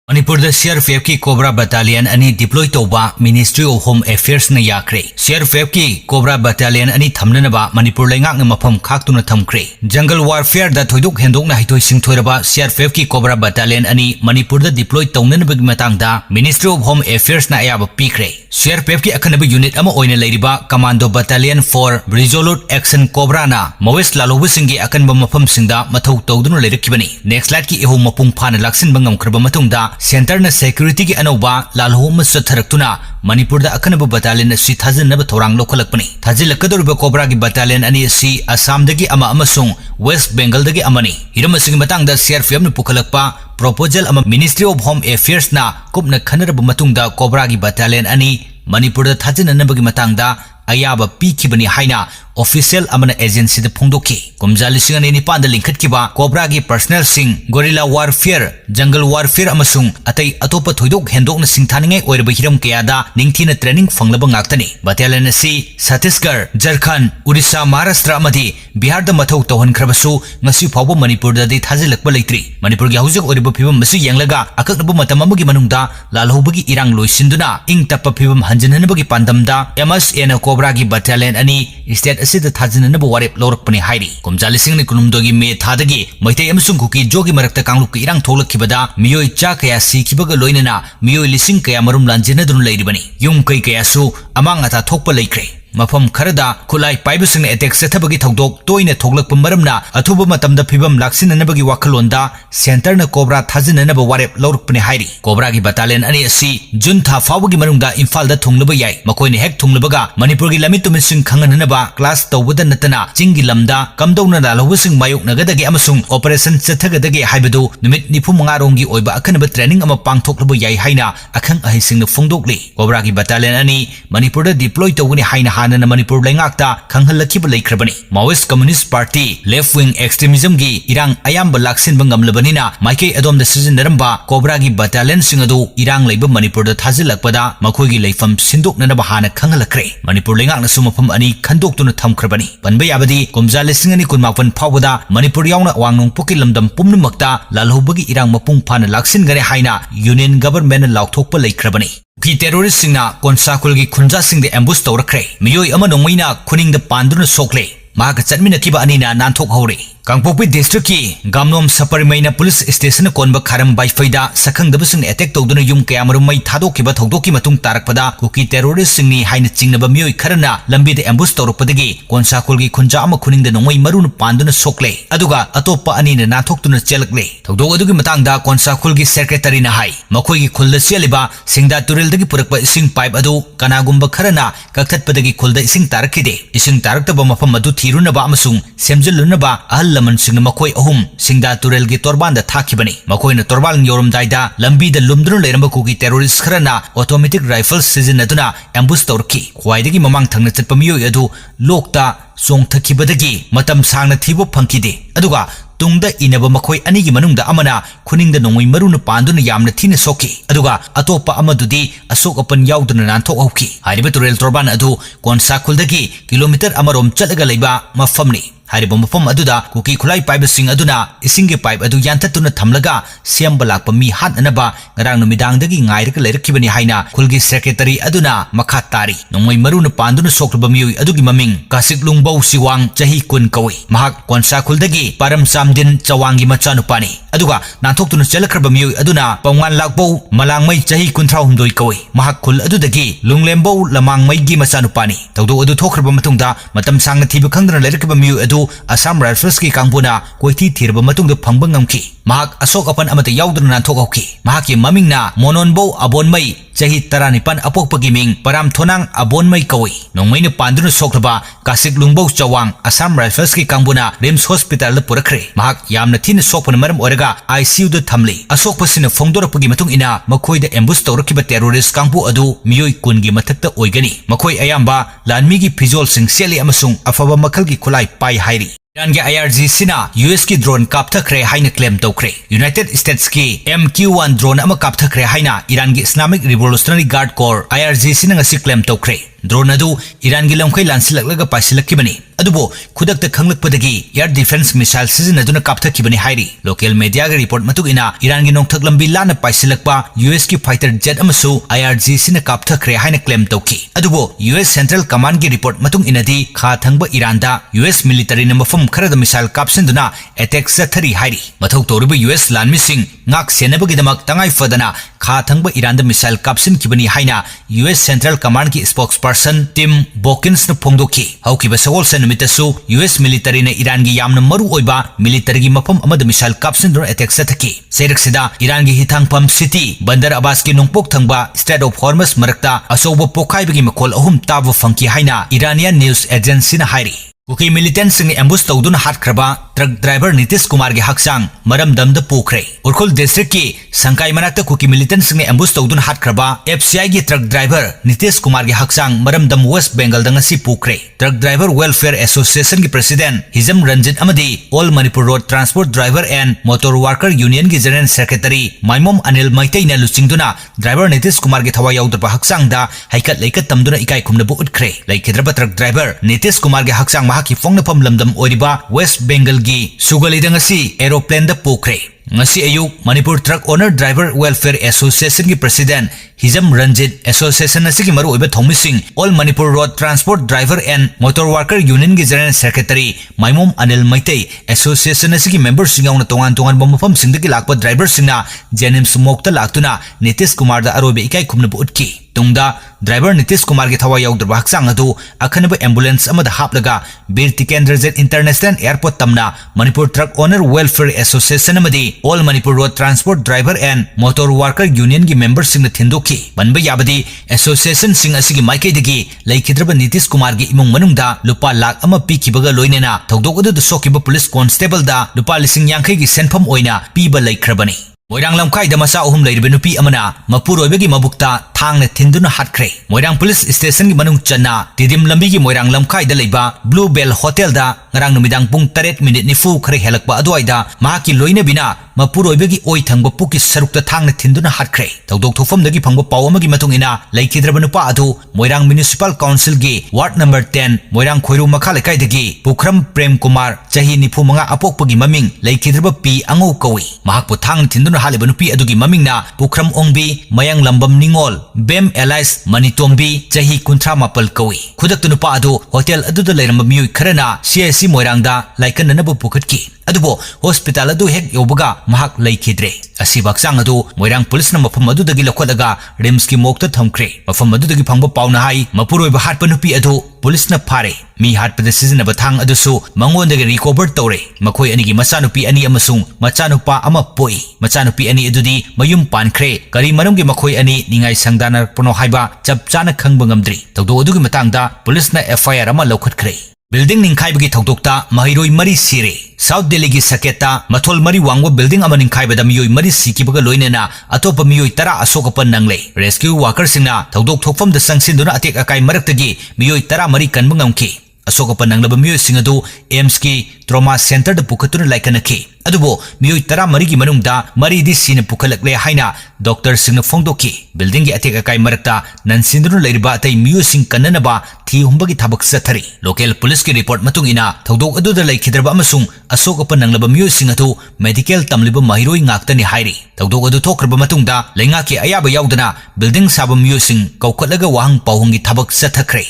Manipur the CRPF ki Cobra Battalion ani deploy toba Ministry of Home Affairs na yakre. CRPF ki Cobra Battalion ani thamna ba Manipur lengak na mafam khaktuna thamkre. Jungle warfare da thoiduk hendok na hitoi singthoiraba CRPF ki Cobra Battalion ani Manipur da deploy tongna bagi matang da Ministry of Home Affairs na ayaba pikre. CRPF ki akanaba unit ama oina leiriba Commando Battalion for Resolute Action Cobra na Mawes lalobu singi akanba mafam singda mathau tawduna leirikibani. Next light ki ehu mapung phana laksin bangam khraba matungda Center na security ki anoba lalhom satharakuna Manipur da akanaba battalion si thajin na thorang lokhalakpani thajilakadoriba Cobra ki battalion ani si Assam dagi ama amasung West Bengal dagi amani hiramasing matang da CRPF na pukhalakpa proposal ama Ministry of Home Affairs na kupna khanaraba matungda Cobra ki battalion ani Manipur da thajin na bagi matang da ayaba pikibani haina official amana agency da phongdoki kumjali singani ni panda linkhat kiba Cobra gi personnel sing guerrilla warfare jungle warfare amasung atai atopa thoidok hendok na singthaningai oirba hiram kayada ningthina training fanglaba ngaktani battalion si Chhattisgarh Jharkhand Odisha Maharashtra amadi Bihar da mathau tawhan khrabasu ngasi phawba Manipur da di thajilakba leitri Manipur gi haujak oirba phibam masu yenglaga akaknaba matam amagi manungda lalhobagi irang loisinduna ing tappa phibam hanjanhanabagi pandamda MSA na Cobra gi battalion ani state asida thajina na warep lorokpani hairi kumjali singni kunumdogi me thadagi maitai amsung kuki jogi marakta kangluk irang tholakibada miyoi cha kaya sikibaga loinana miyoi lising kaya marum lanjena dun leiribani yum kai kaya su amang ata thokpa leikre mafam kharada khulai paibusing attack sethabagi thodok toina thoglakpa maramna athuba matamda phibam laksinanabagi wakhalonda center na Cobra thajinanaba warep lorukpani hairi Cobra gi battalion ani asi June tha fawagi manungda Imphal da thunglaba yai makoini hek thunglabaga Manipur gi lami tumising khangananaba class tawbada natana jingi lamda kamdowna lalhobusing mayuk nagadagi amasung operation chathagadagi haibadu numit nifu manga rongi oiba akhanaba training ama pangthoklaba yai haina akhang ahising na phongdokli Cobra gi battalion ani Manipur da deploy tawgani haina na Manipur lengakta khanghalakhiba leikrabani Maoist Communist Party left wing extremism gi irang ayamba laksin bangamlabanina maikei adom da sizinaramba Cobra gi battalion singadu irang leiba Manipur da thajilakpada makhoi gi leifam sindoknana bahana khanghalakre Manipur lengak na sumapam ani khandoktuna thamkrabani panba yabadi kumja lisingani kunmakpan phawada Manipur yauna wangnong puki lamdam pumnumakta lalhobagi irang mapung phana laksin gane haina union government laukthokpa leikrabani ki terrorist singna konsakul gi khunja singde ambush tawrakre miyoi ama nongmaina khuning da panduna sokle maga chatmina kiba anina nanthok hore Kangpopi district ki Gamnom Saparimaina police station konba kharam bai faida sakhang dabasing attack tawduna yum kayamarum mai thadokiba thogdoki matung tarakpada kuki terrorist singni haina chingnaba miyoi kharana lambi de ambush tawrukpadagi konsakul gi khunja ama khuning da nongmai marun panduna sokle aduga atoppa anina nathoktuna chelakle thogdok adugi matangda konsakul gi secretary na hai makhoi gi khulda cheliba singda turel dagi purakpa ising pipe adu kanagumba kharana kakthatpadagi khulda ising tarakhide ising taraktaba mafam adu thirunaba amasung semjilunaba ahal laman sing makoi ahum singda turel gi torban da thakibani makoi na torbal yorum daida lambi da lumdrun leramba kugi terrorist kharana automatic rifles sizinaduna ambush tawrki khwaidagi mamang thangna chatpa miyoi adu lokta songthakibadagi matam sangna thibo phangkide aduga tungda inaba makoi anigi manungda amana khuninda nongoi maruna panduna yamna thina soki aduga atopa amadudi asok apan yauduna nanthok hauki hariba turel torban adu konsakuldagi kilometer amarom chalaga leiba mafamni hariba mafam aduda kuki khulai pipe sing aduna isinge pipe adu yantatuna thamlaga siamba lakpa mi hatnaba ngarang numidangdagi ngairaka leirakhibani haina khulgi secretary aduna makha tari nongoi maruna panduna sokruba miyoi adugi maming kasik lungbau siwang chahi kun kawi mahak konsakuldagi param samdin chawangi machanupani aduga nanthokuna chelakraba miyoi aduna pawngan lakbau malangmai chahi kunthra humdoi kawi mahak khul adudagi lunglembau lamangmai gi machanupani tawdo adu thokraba matungda matam sangna thiba khangdana leirakiba miyoi adu Assam Rifles ki kangpuna koiti thirba matungda phangba ngamki mahak asok apan amata yauduna nanthok hauki mahaki mamingna mononbo abonmai chahi taranipan apokpagi ming param thonang abonmai kawi nongmaina panduna sokraba kasik lungbau chawang Assam Rifles ki kangpuna Rims Hospital da purakre mahak yamna thina sokpana maram oraga ICU da thamli asokpasina phongdorapagi matung ina makhoi da ambush tawrakiba terrorist kangpu adu miyoi kungi mathakta oigani makhoi ayamba lanmi gi phijol sing seli amasung afaba makhal gi khulai pai hairi Iran ke IRG sina US ki drone kapthakre haina claim tawkre United States ki MQ-1 drone ama kapthakre haina Iran ki Islamic Revolutionary Guard Corps IRG sina ngasi claim tawkre drone अदु Iran की लमखै लांसिलक्लगा पाइसिलक्किबनी अदुबो खुदक्ता खंगलक्पदगी air defence missile सिजनदुना कापथक्किबनी हाइरी लोकल मीडिया के रिपोर्ट मतुगिना ईरान की नोंथक लंबी लाना पाइसिलक्पा यूएस की फाइटर जेट अमसु IRG सिना कापथक्रे हाइना क्लेम तौखि अदुबो यूएस सेंट्रल कमांड की रिपोर्ट मतुंग इनदी खा थंगबा ईरानदा यूएस मिलिटरी न मफम खरदा मिसाइल कापसिंदुना अटैक सथरी हाइरी मथौ तौरिबा यूएस लानमिसिंग ngak senabagidamak tangai fadana kha thangba Iran da missile kapsin kibani haina US Central Command ki spokesperson Tim Bokins na phongdoki haukiba sawol sen numitasu US military na Iran gi yamna maru oiba military gi mafam amada missile kapsin dor attack sathaki seraksida Iran gi hithangpam city Bandar Abbas ki nongpok thangba Strait of Hormuz marakta asoba pokhai bagi makol ahum taba fangki haina Iranian news agency na hairi Kuki militant सिंह ambush तौदुन हाटख्रबा truck driver Nitish Kumar के हकसांग मरम दमद पुख्रे Ukhrul district की संकाई मनाक्ता कुकी मिलिटेंट सिंह एम्बुश तौदुन हाटख्रबा FCI की ट्रक ड्राइवर नीतीश कुमार के हकसांग मरम दम वेस्ट बंगाल दंगसी पुख्रे ट्रक ड्राइवर वेलफेयर एसोसिएशन की प्रेसिडेंट हिजम रंजित अमदी all Manipur road transport driver and motor worker union की जनरल सेक्रेटरी माइमोम अनिल मैतई ने लुचिंगदुना ड्राइवर नीतीश कुमार के थवा याउदरबा हकसांग दा हाइकत लेकत तमदुना इकाई खुमनबु उठख्रे लेकिद्रबा ट्रक ड्राइवर नीतीश कुमार के हकसांग की फोंगनफम लमदम ओरिबा वेस्ट बंगाल की सुगलिदंगसी एरोप्लेन द पोखरे ngasi ayuk Manipur truck owner driver welfare association ki president Hizam Ranjit association asigi maru oiba thomising all Manipur road transport driver and motor worker union ki general secretary Maimom Anil Maitai association asigi members singauna tongan bomfam singdagi lakpa driver singna Janim Sumokta laktuna Nitish Kumar da arobe ikai khumna bu utki tungda driver Nitish Kumar ki thawa yaudra haksang adu akhanaba ambulance amada haplaga Bir Tikendra Jet International Airport tamna Manipur truck owner welfare association amadi all Manipur road transport driver and motor worker union ki members singna thindokhi banba yabadi association sing asigi maikaidagi laikhidraba Nitish Kumar ki imung manungda lupa lakh ama pikibaga loinena thogdok adu sokiba police constable da lupa lising yankhai ki senpham oina piba laikhrabani Moirang lamkai da masa ahum lairibe nupi amana mapuroibegi mabukta thangna thinduna hatkre Moirang police station gi manung channa tidim lambi gi Moirang lamkai da leiba Blue Bell Hotel da ngarang numidang pung 8 minute ni fu khare helakba aduaida mahaki loina bina mapuroibegi oi thangba puki sarukta thangna thinduna hatkre tawdok thofam dagi phangba paw amagi matung ina laikhidraba nupa adu Moirang municipal council gi ward number 10 Moirang khoiru makha lekai dagi Pukram Prem Kumar chahi nifu manga apokpagi maming laikhidraba P angau kawi mahakpu thang thinduna haliba nupi adugi mamingna Pukram Ongbi Mayang Lambam Ningol Bem Elias Manitongbi chahi kunthra mapal kawi khudaktu nupa adu hotel aduda leiramba miyoi kharana CIC Moirangda laikananabu pukhatki adubo hospital adu hek yobaga mahak laikhidre asiba haksang adu Moirang police na mafam adudagi lakholaga rims ki mokta thamkre mafam adudagi phangba pauna hai mapuroiba hatpa nupi adu police na phare mi hatpada sizinaba thang adusu mangondagi recover tore makhoi anigi machanupi ani amasung machanupa ama poi machanupi ani adudi mayum pankre kari manumgi makhoi ani ningai sangdana pono haiba chap chana khangba ngamdri tawdo adugi matangda police na FIR ama lokhatkre Building ningkhaibagi thokdokta mahiroi mari sire South Delhi gi saketa mathol mari wangwa building ama ningkhaibada miyoi mari sikibaga loinena atopa miyoi tara asokapan nangle rescue workers singna thokdok thokfam da sangsinduna atek akai maraktagi miyoi tara mari kanba ngamki asokapan nanglaba miyoi singadu AIMS ki trauma center da pukhatuna laikanaki adubo miyoi tara mari gi manungda mari di sina pukhalakle haina doctor singna phongdoki building gi atek akai marakta nansinduna leiriba atai miyoi sing kananaba thi humbagi thabak sathari local police ki report matung ina thogdok adu da laikhidraba amasung asokapan nanglaba miyoi sing atu medical tamliba mahiroi ngaktani hairi thogdok adu thokraba matungda lainga ki ayaba yaudana building saba miyoi sing kaukatlaga wahang pawhungi thabak sathakre